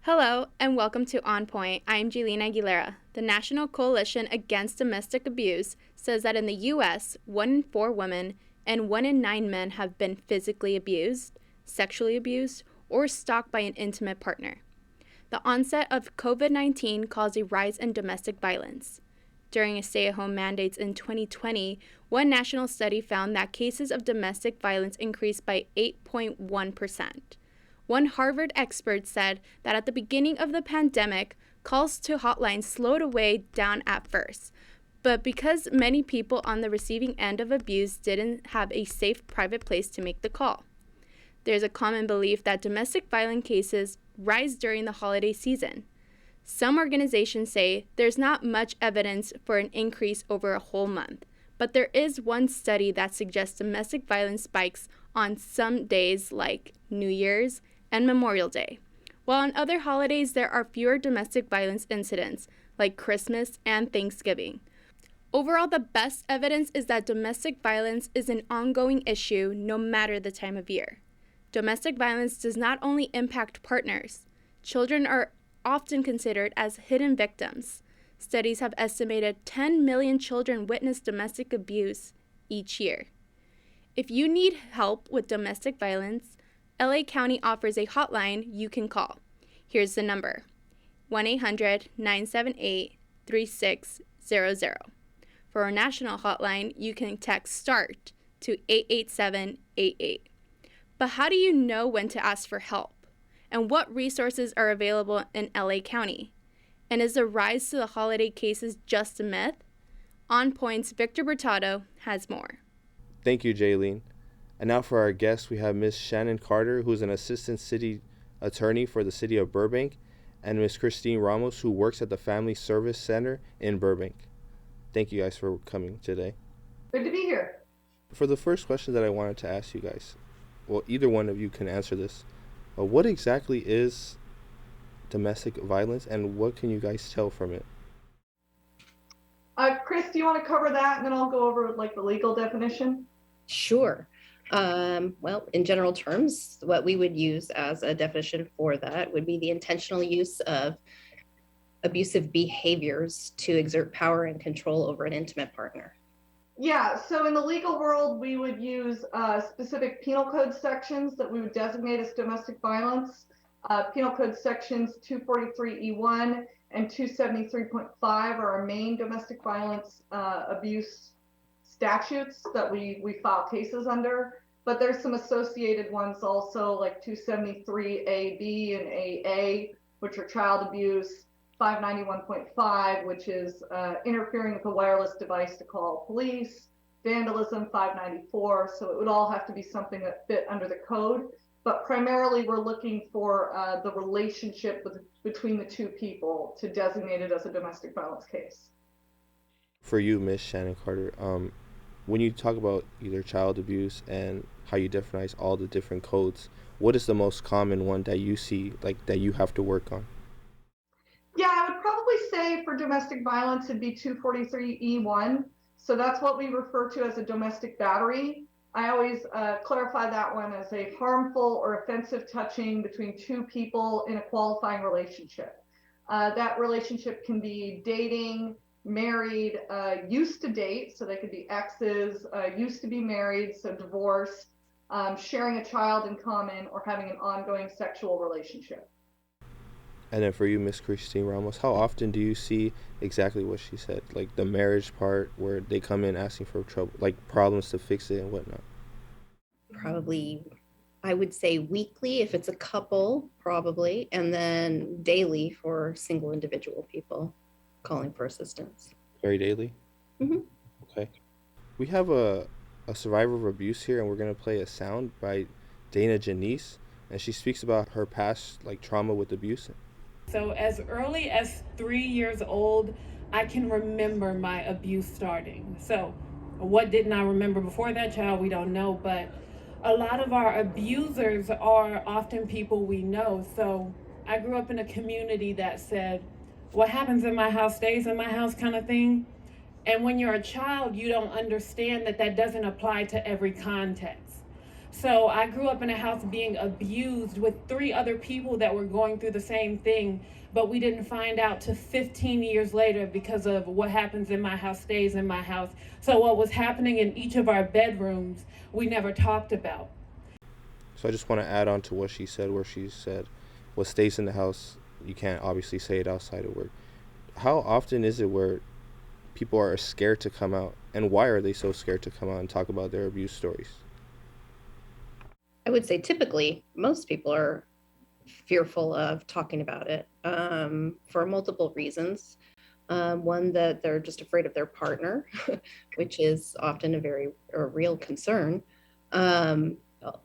Hello, and welcome to On Point. I'm Jelena Aguilera. The National Coalition Against Domestic Abuse says that in the U.S., 1 in 4 women and 1 in 9 men have been physically abused, sexually abused, or stalked by an intimate partner. The onset of COVID-19 caused a rise in domestic violence. During a stay-at-home mandates in 2020, one national study found that cases of domestic violence increased by 8.1%. One Harvard expert said that at the beginning of the pandemic, calls to hotlines slowed way down at first. But because many people on the receiving end of abuse didn't have a safe private place to make the call. There's a common belief that domestic violence cases rise during the holiday season. Some organizations say there's not much evidence for an increase over a whole month, but there is one study that suggests domestic violence spikes on some days like New Year's and Memorial Day, while on other holidays there are fewer domestic violence incidents like Christmas and Thanksgiving. Overall, the best evidence is that domestic violence is an ongoing issue no matter the time of year. Domestic violence does not only impact partners. Children are often considered as hidden victims. Studies have estimated 10 million children witness domestic abuse each year. If you need help with domestic violence, LA County offers a hotline you can call. Here's the number, 1-800-978-3600. For our national hotline, you can text START to 88788. But how do you know when to ask for help? And what resources are available in LA County? And is the rise to the holiday cases just a myth? On Point's Victor Bretado has more. Thank you, Jaylene. And now for our guest, we have Ms. Shannon Carter, who is an assistant city attorney for the city of Burbank, and Ms. Christine Ramos, who works at the Family Service Center in Burbank. Thank you guys for coming today. Good to be here. For the first question that I wanted to ask you guys, well, either one of you can answer this. What exactly is domestic violence, and what can you guys tell from it? Chris, do you want to cover that, and then I'll go over the legal definition? Sure. Well, in general terms, what we would use as a definition for that would be the intentional use of abusive behaviors to exert power and control over an intimate partner. Yeah, so in the legal world, we would use specific penal code sections that we would designate as domestic violence. Penal code sections 243E1 and 273.5 are our main domestic violence abuse statutes that we file cases under. But there's some associated ones also, like 273AB and AA, which are child abuse. 591.5, which is interfering with a wireless device to call police, vandalism, 594. So it would all have to be something that fit under the code. But primarily, we're looking for the relationship between the two people to designate it as a domestic violence case. For you, Ms. Shannon Carter, when you talk about either child abuse and how you define all the different codes, what is the most common one that you see, that you have to work on? Yeah, I would probably say for domestic violence, it'd be 243E1. So that's what we refer to as a domestic battery. I always clarify that one as a harmful or offensive touching between two people in a qualifying relationship. That relationship can be dating, married, used to date, so they could be exes, used to be married, so divorce, sharing a child in common, or having an ongoing sexual relationship. And then for you, Miss Christine Ramos, how often do you see exactly what she said, like the marriage part where they come in asking for trouble, like problems to fix it and whatnot? Probably, I would say weekly if it's a couple, probably, and then daily for single individual people calling for assistance. Very daily? Mm-hmm. Okay. We have a survivor of abuse here, and we're going to play a sound by Danah Jenise, and she speaks about her past trauma with abuse. So as early as 3 years old, I can remember my abuse starting. So what didn't I remember before that child, we don't know, but a lot of our abusers are often people we know. So I grew up in a community that said, what happens in my house stays in my house kind of thing. And when you're a child, you don't understand that doesn't apply to every context. So I grew up in a house being abused with three other people that were going through the same thing, but we didn't find out till 15 years later because of what happens in my house stays in my house. So what was happening in each of our bedrooms, we never talked about. So I just want to add on to what she said, where she said, what stays in the house, you can't obviously say it outside of work. How often is it where people are scared to come out, and why are they so scared to come out and talk about their abuse stories? I would say typically most people are fearful of talking about it for multiple reasons. One, that they're just afraid of their partner, which is often a real concern.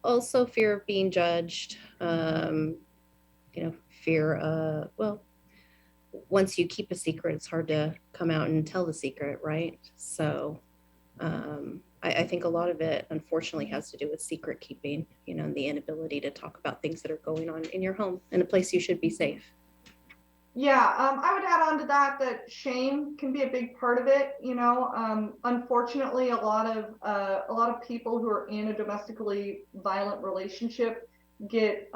Also fear of being judged, fear once you keep a secret, it's hard to come out and tell the secret, right? So I think a lot of it, unfortunately, has to do with secret keeping, and the inability to talk about things that are going on in your home, in a place you should be safe. Yeah, I would add on to that shame can be a big part of it. Unfortunately, a lot of people who are in a domestically violent relationship get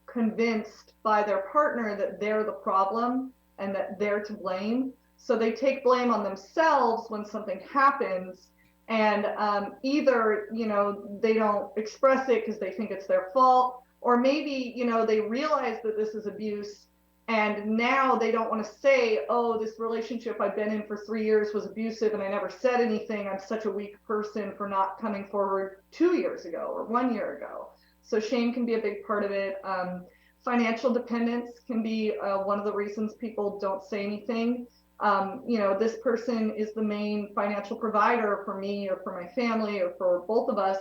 convinced by their partner that they're the problem and that they're to blame. So they take blame on themselves when something happens, and either they don't express it because they think it's their fault, or maybe they realize that this is abuse. And now they don't want to say, oh, this relationship I've been in for 3 years was abusive and I never said anything. I'm such a weak person for not coming forward 2 years ago or 1 year ago. So shame can be a big part of it. Financial dependence can be one of the reasons people don't say anything. This person is the main financial provider for me or for my family or for both of us.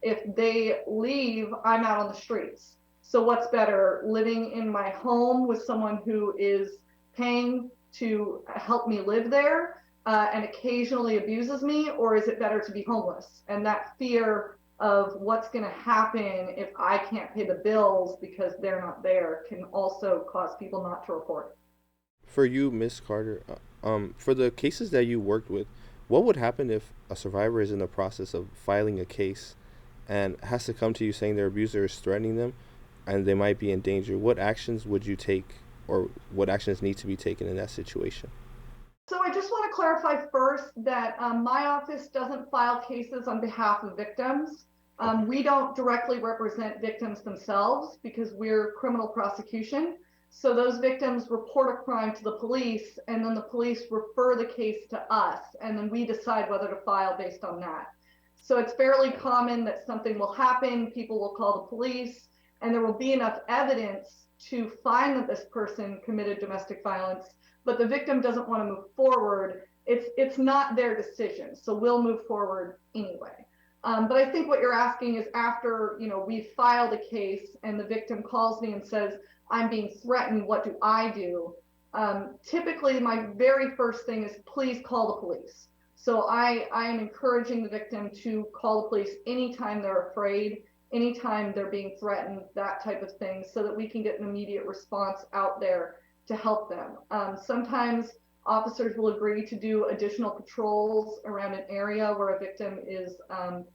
If they leave, I'm out on the streets. So what's better, living in my home with someone who is paying to help me live there and occasionally abuses me, or is it better to be homeless? And that fear of what's going to happen if I can't pay the bills because they're not there can also cause people not to report. For you, Miss Carter, for the cases that you worked with, what would happen if a survivor is in the process of filing a case and has to come to you saying their abuser is threatening them and they might be in danger? What actions would you take, or what actions need to be taken in that situation? So I just want to clarify first that my office doesn't file cases on behalf of victims. We don't directly represent victims themselves because we're criminal prosecution. So those victims report a crime to the police, and then the police refer the case to us, and then we decide whether to file based on that. So it's fairly common that something will happen, people will call the police, and there will be enough evidence to find that this person committed domestic violence, but the victim doesn't want to move forward. It's not their decision, so we'll move forward anyway. But I think what you're asking is after we filed a case and the victim calls me and says, I'm being threatened, what do I do? Typically, my very first thing is please call the police. So I am encouraging the victim to call the police anytime they're afraid, anytime they're being threatened, that type of thing, so that we can get an immediate response out there to help them. Sometimes officers will agree to do additional patrols around an area where a victim is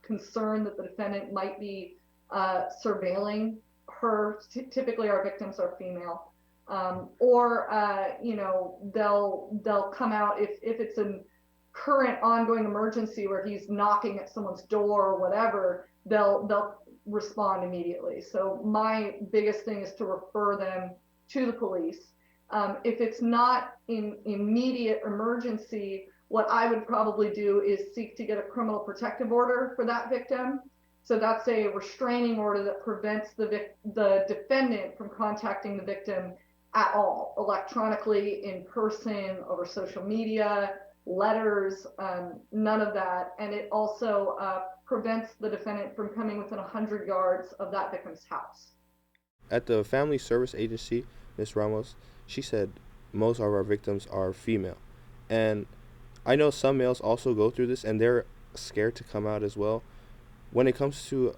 concerned that the defendant might be surveilling her. Typically our victims are female. Or they'll come out if it's a current ongoing emergency where he's knocking at someone's door or whatever, they'll respond immediately. So my biggest thing is to refer them to the police. If it's not in immediate emergency, what I would probably do is seek to get a criminal protective order for that victim. So that's a restraining order that prevents the defendant from contacting the victim at all, electronically, in person, over social media, letters, none of that. And it also prevents the defendant from coming within 100 yards of that victim's house. At the Family Service Agency, Ms. Ramos, she said most of our victims are female. And I know some males also go through this and they're scared to come out as well. When it comes to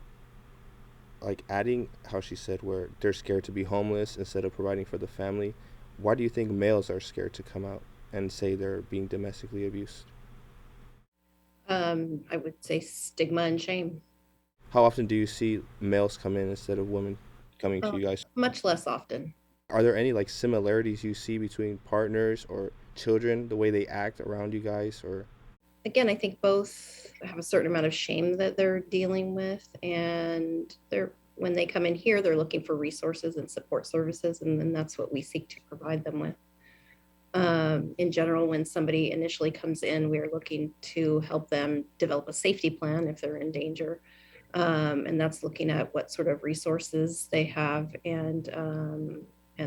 like adding how she said where they're scared to be homeless instead of providing for the family, why do you think males are scared to come out and say they're being domestically abused? I would say stigma and shame. how often do you see males come in instead of women coming to you guys? Much less often. Are there any like similarities you see between partners or children, the way they act around you guys, or? Again, I think both have a certain amount of shame that they're dealing with, and when they come in here, they're looking for resources and support services, and then that's what we seek to provide them with. In general, when somebody initially comes in, we're looking to help them develop a safety plan if they're in danger. And that's looking at what sort of resources they have and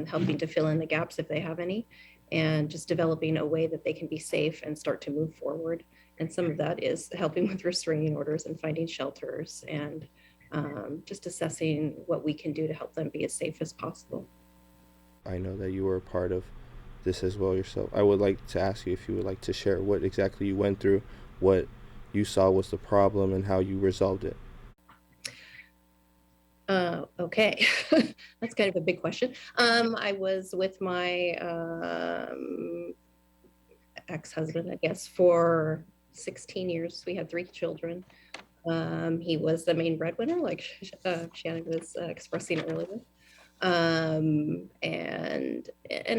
helping to fill in the gaps if they have any, and just developing a way that they can be safe and start to move forward. And some of that is helping with restraining orders and finding shelters and just assessing what we can do to help them be as safe as possible. I know that you were a part of this as well yourself. I would like to ask you if you would like to share what exactly you went through, what you saw was the problem, and how you resolved it. Okay, that's kind of a big question. I was with my ex-husband, I guess, for 16 years. We had 3 children. He was the main breadwinner, like Shannon was expressing earlier. And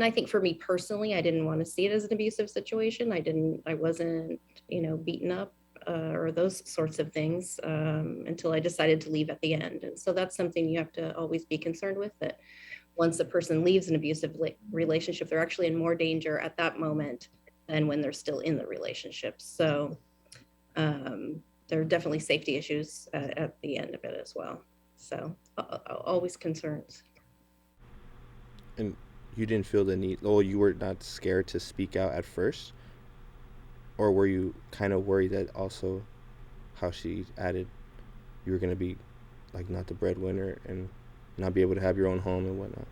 I think for me personally, I didn't want to see it as an abusive situation. I wasn't, beaten up or those sorts of things until I decided to leave at the end. And so that's something you have to always be concerned with, that once a person leaves an abusive relationship, they're actually in more danger at that moment than when they're still in the relationship. So there are definitely safety issues at the end of it as well. So always concerns. And you didn't feel the need, you were not scared to speak out at first? Or were you kind of worried that also how she added you were going to be like not the breadwinner and not be able to have your own home and whatnot?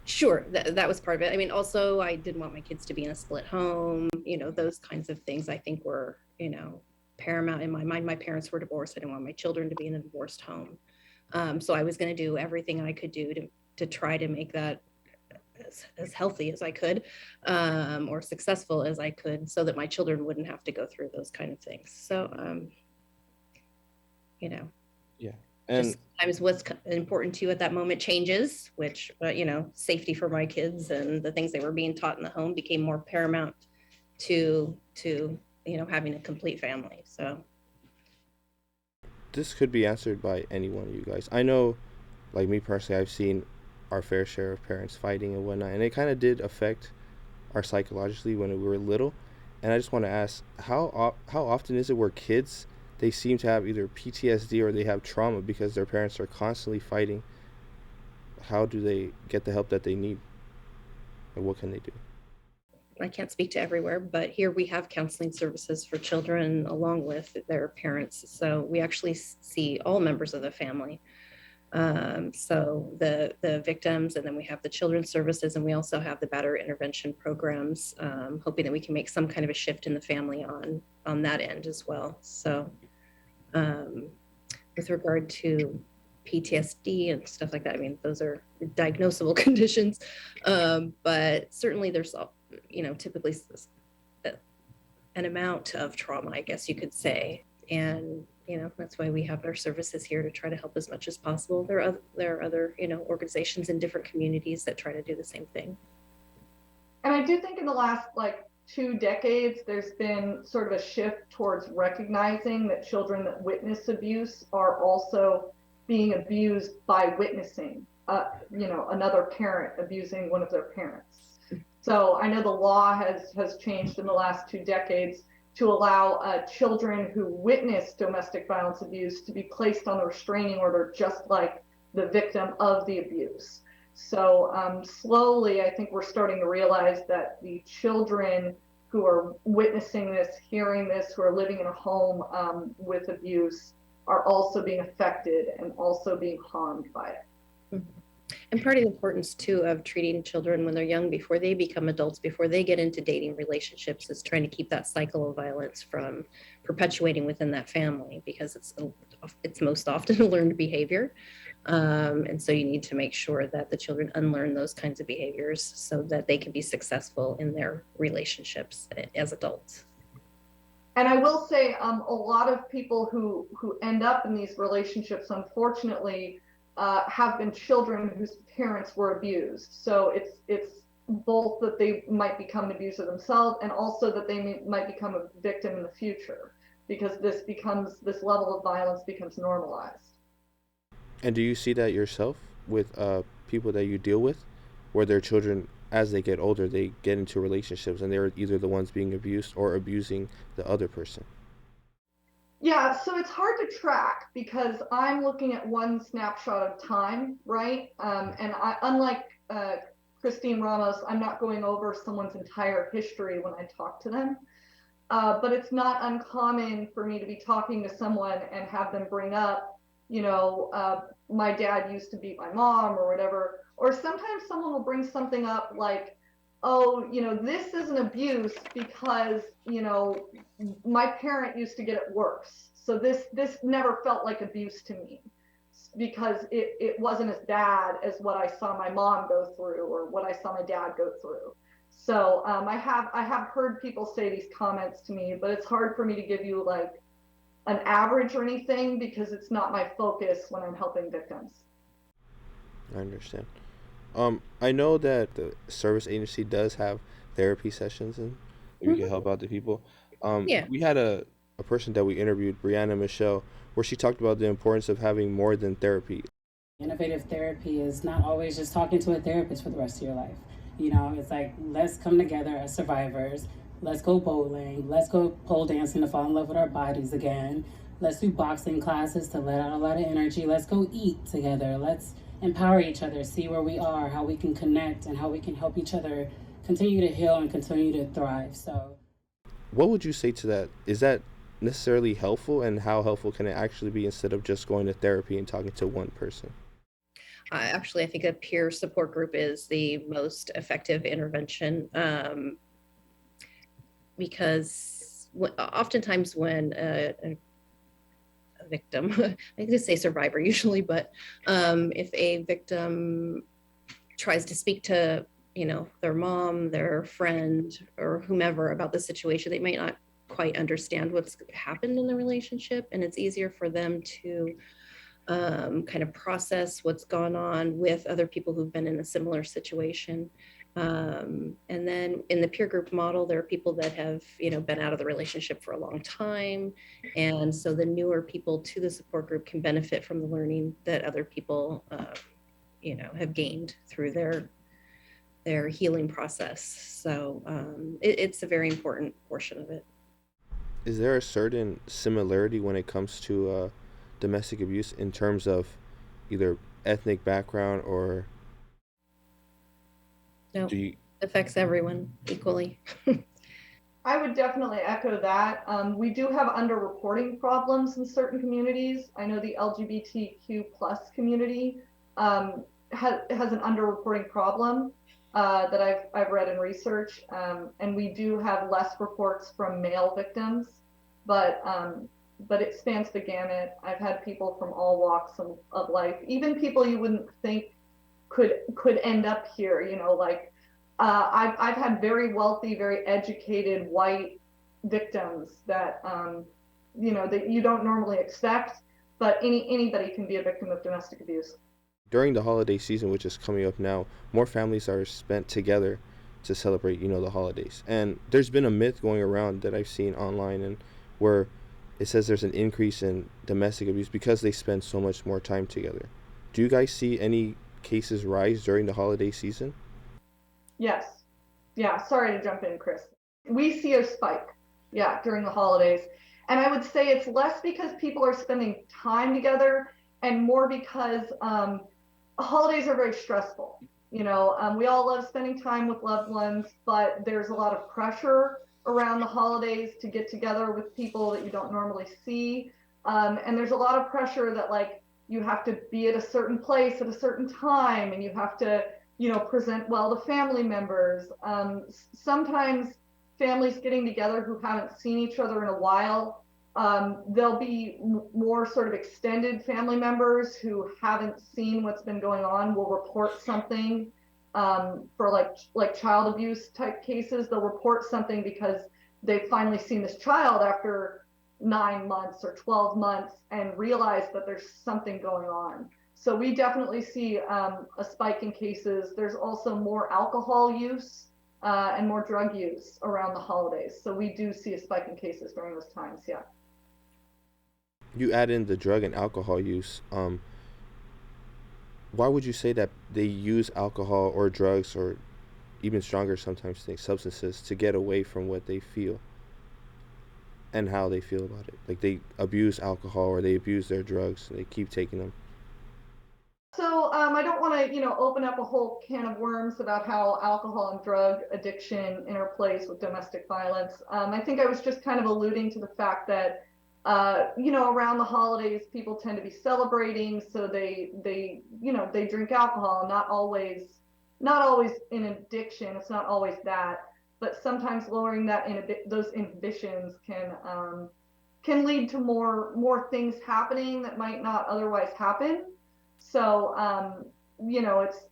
Sure, that was part of it. I mean, also I didn't want my kids to be in a split home, those kinds of things I think were, paramount in my mind. My parents were divorced. I didn't want my children to be in a divorced home. So I was going to do everything I could do to try to make that as healthy as I could, or successful as I could, so that my children wouldn't have to go through those kind of things. So, Yeah. And sometimes what's important to you at that moment changes, which, safety for my kids and the things they were being taught in the home became more paramount to having a complete family. So this could be answered by any one of you guys. I know, like me personally, I've seen our fair share of parents fighting and whatnot, and it kind of did affect our psychologically when we were little. And I just want to ask, how often is it where kids, they seem to have either PTSD or they have trauma because their parents are constantly fighting? How do they get the help that they need? And what can they do? I can't speak to everywhere, but here we have counseling services for children along with their parents. So we actually see all members of the family. So the victims, and then we have the children's services, and we also have the batterer intervention programs, hoping that we can make some kind of a shift in the family on that end as well. So with regard to PTSD and stuff like that, I mean, those are diagnosable conditions, but certainly there's, typically an amount of trauma, I guess you could say. And that's why we have our services here, to try to help as much as possible. There are other, organizations in different communities that try to do the same thing. And I do think in the last 2 decades, there's been sort of a shift towards recognizing that children that witness abuse are also being abused by witnessing, another parent abusing one of their parents. So I know the law has changed in the last 2 decades to allow children who witness domestic violence abuse to be placed on a restraining order, just like the victim of the abuse. So slowly, I think we're starting to realize that the children who are witnessing this, hearing this, who are living in a home with abuse, are also being affected and also being harmed by it. Mm-hmm. And part of the importance too of treating children when they're young, before they become adults, before they get into dating relationships, is trying to keep that cycle of violence from perpetuating within that family, because it's most often a learned behavior. And so you need to make sure that the children unlearn those kinds of behaviors so that they can be successful in their relationships as adults. And I will say, a lot of people who end up in these relationships, unfortunately, have been children whose parents were abused. So it's both that they might become an abuser themselves, and also that they might become a victim in the future, because this level of violence becomes normalized. And do you see that yourself with people that you deal with, where their children, as they get older, they get into relationships and they're either the ones being abused or abusing the other person? Yeah, so it's hard to track because I'm looking at one snapshot of time, right? And unlike Christine Ramos, I'm not going over someone's entire history when I talk to them. But it's not uncommon for me to be talking to someone and have them bring up, my dad used to beat my mom or whatever. Or sometimes someone will bring something up like, oh, this is an abuse because, my parent used to get it worse. So this never felt like abuse to me because it wasn't as bad as what I saw my mom go through or what I saw my dad go through. So I have heard people say these comments to me, but it's hard for me to give you like an average or anything because it's not my focus when I'm helping victims. I understand. I know that the service agency does have therapy sessions and we can help out the people. Yeah. We had a person that we interviewed, Brianna Michelle, where she talked about the importance of having more than therapy. Innovative therapy is not always just talking to a therapist for the rest of your life. It's like, let's come together as survivors. Let's go bowling. Let's go pole dancing to fall in love with our bodies again. Let's do boxing classes to let out a lot of energy. Let's go eat together. Let's empower each other, see where we are, how we can connect, and how we can help each other continue to heal and continue to thrive. So, what would you say to that? Is that necessarily helpful, and how helpful can it actually be instead of just going to therapy and talking to one person? Actually, I think a peer support group is the most effective intervention because oftentimes when a victim, I can just say survivor usually, but if a victim tries to speak to, their mom, their friend, or whomever about the situation, they might not quite understand what's happened in the relationship, and it's easier for them to kind of process what's gone on with other people who've been in a similar situation. And then in the peer group model, there are people that have, been out of the relationship for a long time. And so the newer people to the support group can benefit from the learning that other people, have gained through their healing process. So it's a very important portion of it. Is there a certain similarity when it comes to domestic abuse in terms of either ethnic background or no, affects everyone equally. I would definitely echo that. We do have underreporting problems in certain communities. I know the LGBTQ plus community has an underreporting problem that I've read in research, and we do have less reports from male victims, but it spans the gamut. I've had people from all walks of life, even people you wouldn't think could end up here. I've had very wealthy, very educated white victims that that you don't normally expect, but anybody can be a victim of domestic abuse. During the holiday season, which is coming up now, more families are spent together to celebrate, the holidays. And there's been a myth going around that I've seen online and where it says there's an increase in domestic abuse because they spend so much more time together. Do you guys see any cases rise during the holiday season? Yes. Yeah. Sorry to jump in, Chris. We see a spike, during the holidays. And I would say it's less because people are spending time together and more because holidays are very stressful. We all love spending time with loved ones, but there's a lot of pressure around the holidays to get together with people that you don't normally see. And there's a lot of pressure that you have to be at a certain place at a certain time, and you have to, present well to family members. Sometimes families getting together who haven't seen each other in a while, there'll be more sort of extended family members who haven't seen what's been going on will report something for like child abuse type cases. They'll report something because they've finally seen this child after 9 months or 12 months and realize that there's something going on. So we definitely see a spike in cases. There's also more alcohol use and more drug use around the holidays. So we do see a spike in cases during those times, yeah. You add in the drug and alcohol use. Why would you say that they use alcohol or drugs or even stronger sometimes things, substances, to get away from what they feel and how they feel about it? Like they abuse alcohol or they abuse their drugs and they keep taking them. So I don't want to, open up a whole can of worms about how alcohol and drug addiction interplays with domestic violence. I think I was just kind of alluding to the fact that, around the holidays, people tend to be celebrating, so they drink alcohol. Not always in addiction. It's not always that, but sometimes lowering those inhibitions can lead to more things happening that might not otherwise happen. So,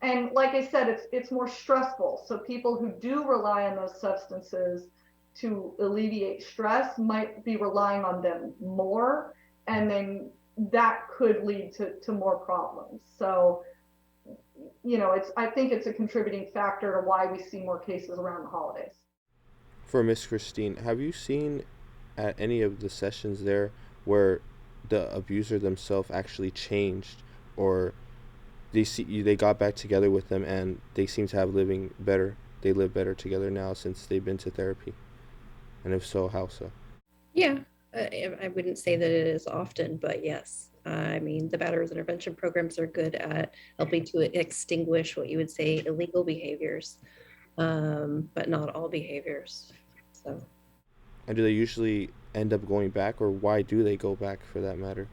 and like I said, it's more stressful. So people who do rely on those substances to alleviate stress might be relying on them more, and then that could lead to more problems. So, I think it's a contributing factor to why we see more cases around the holidays. For Miss Christine, have you seen at any of the sessions there where the abuser themselves actually changed, or they got back together with them and they seem to have they live better together now since they've been to therapy? And if so, how so? Yeah, I wouldn't say that it is often, but yes. I mean, the batterers intervention programs are good at helping to extinguish what you would say illegal behaviors, but not all behaviors. So. And do they usually end up going back, or why do they go back for that matter?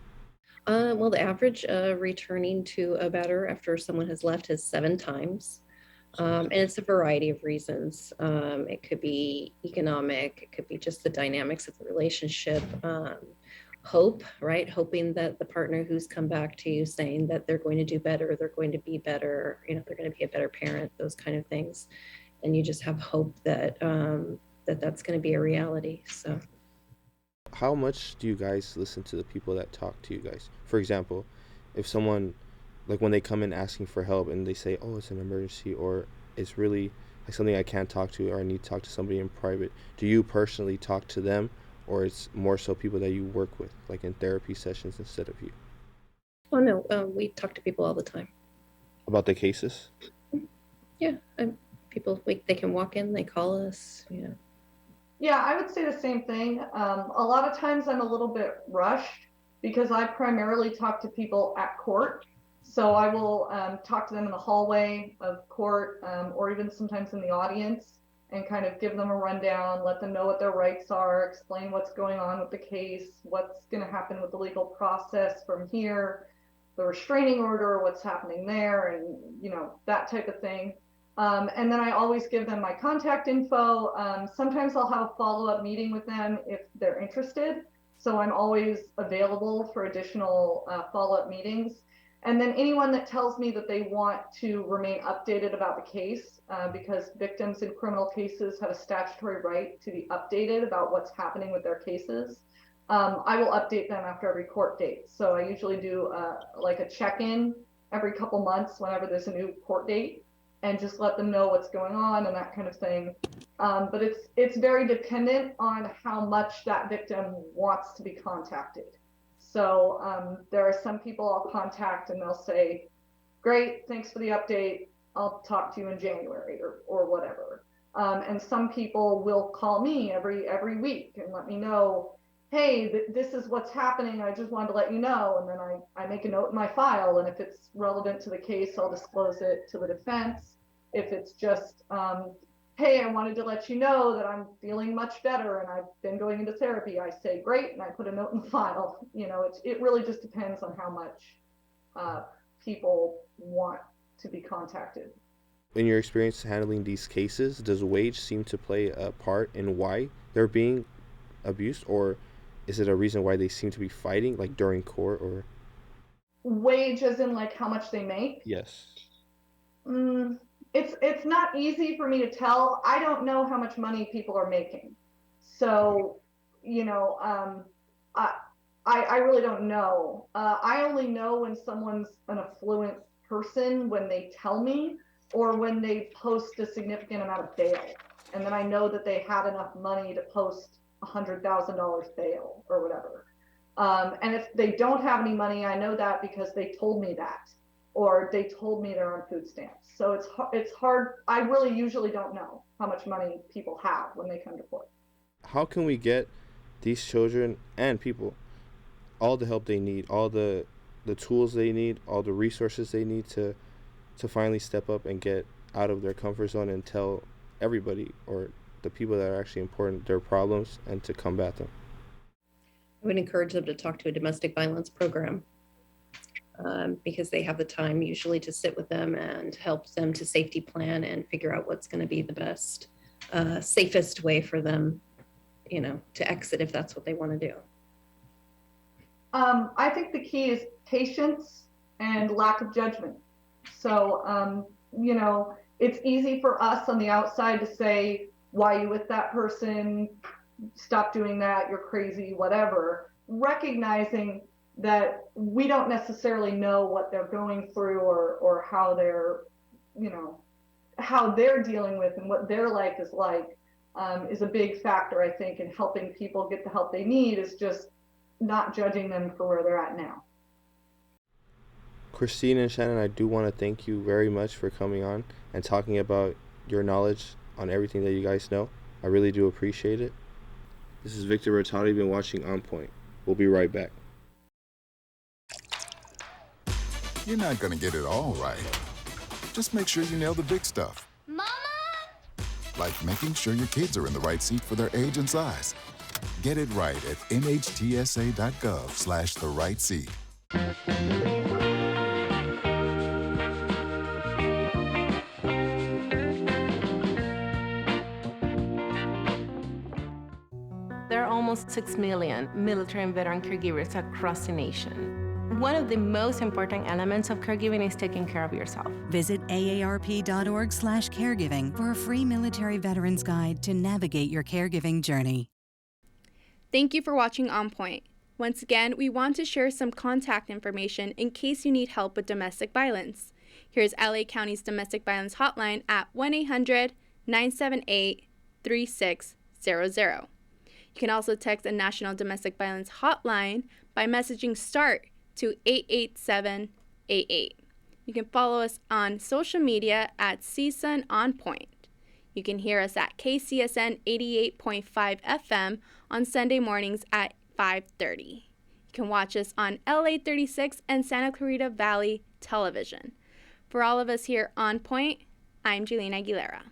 Well, the average returning to a batterer after someone has left is 7 times. And it's a variety of reasons. It could be economic, it could be just the dynamics of the relationship, hope, right? Hoping that the partner who's come back to you saying that they're going to do better, they're going to be better, they're going to be a better parent, those kind of things. And you just have hope that that's going to be a reality. So. How much do you guys listen to the people that talk to you guys? For example, if someone, like when they come in asking for help and they say, oh, it's an emergency, or it's really like something I can't talk to, or I need to talk to somebody in private, do you personally talk to them, or it's more so people that you work with, like in therapy sessions instead of you? Oh, no, we talk to people all the time. About the cases? Yeah, people, they can walk in, they call us, Yeah, I would say the same thing. A lot of times I'm a little bit rushed because I primarily talk to people at court. So I will talk to them in the hallway of court, or even sometimes in the audience, and kind of give them a rundown, let them know what their rights are, explain what's going on with the case, what's going to happen with the legal process from here, the restraining order, what's happening there, and that type of thing. And then I always give them my contact info. Sometimes I'll have a follow-up meeting with them if they're interested. So I'm always available for additional follow-up meetings. And then anyone that tells me that they want to remain updated about the case, because victims in criminal cases have a statutory right to be updated about what's happening with their cases, I will update them after every court date. So I usually do like a check-in every couple months whenever there's a new court date, and just let them know what's going on and that kind of thing. But it's very dependent on how much that victim wants to be contacted. So there are some people I'll contact and they'll say, great, thanks for the update, I'll talk to you in January or whatever. And some people will call me every week and let me know, hey, this is what's happening, I just wanted to let you know. And then I make a note in my file, and if it's relevant to the case, I'll disclose it to the defense. If it's just, hey, I wanted to let you know that I'm feeling much better and I've been going into therapy, I say, great, and I put a note in the file. It really just depends on how much people want to be contacted. In your experience handling these cases, does wage seem to play a part in why they're being abused, or is it a reason why they seem to be fighting, like during court? Or wage as in like how much they make? Yes. It's not easy for me to tell. I don't know how much money people are making. So, you know, I really don't know. I only know when someone's an affluent person when they tell me, or when they post a significant amount of bail. And then I know that they had enough money to post $100,000 bail or whatever. And if they don't have any money, I know that because they told me that, or they told me they're on food stamps. So it's hard. I really usually don't know how much money people have when they come to court. How can we get these children and people all the help they need, all the tools they need, all the resources they need to finally step up and get out of their comfort zone and tell everybody, or the people that are actually important, their problems, and to combat them? I would encourage them to talk to a domestic violence program, because they have the time usually to sit with them and help them to safety plan and figure out what's going to be the best, safest way for them, you know, to exit if that's what they want to do. I think the key is patience and lack of judgment. So, you know, it's easy for us on the outside to say, why are you with that person? Stop doing that. You're crazy, whatever. Recognizing that we don't necessarily know what they're going through, or how they're, you know, how they're dealing with and what their life is like, is a big factor, I think, in helping people get the help they need, is just not judging them for where they're at now. Christine and Shannon, I do want to thank you very much for coming on and talking about your knowledge on everything that you guys know. I really do appreciate it. This is Victor Bretado. You've been watching On Point. We'll be right back. You're not going to get it all right. Just make sure you nail the big stuff. Mama! Like making sure your kids are in the right seat for their age and size. Get it right at nhtsa.gov/the right seat. There are almost 6 million military and veteran caregivers across the nation. One of the most important elements of caregiving is taking care of yourself. Visit aarp.org/caregiving for a free military veterans guide to navigate your caregiving journey. Thank you for watching On Point. Once again, we want to share some contact information in case you need help with domestic violence. Here's LA County's domestic violence hotline at 1-800-978-3600. You can also text a national domestic violence hotline by messaging START to 88788. You can follow us on social media at CSUN On Point. You can hear us at KCSN 88.5 FM on Sunday mornings at 5:30. You can watch us on LA 36 and Santa Clarita Valley Television. For all of us here On Point, I'm Jenise Aguilera.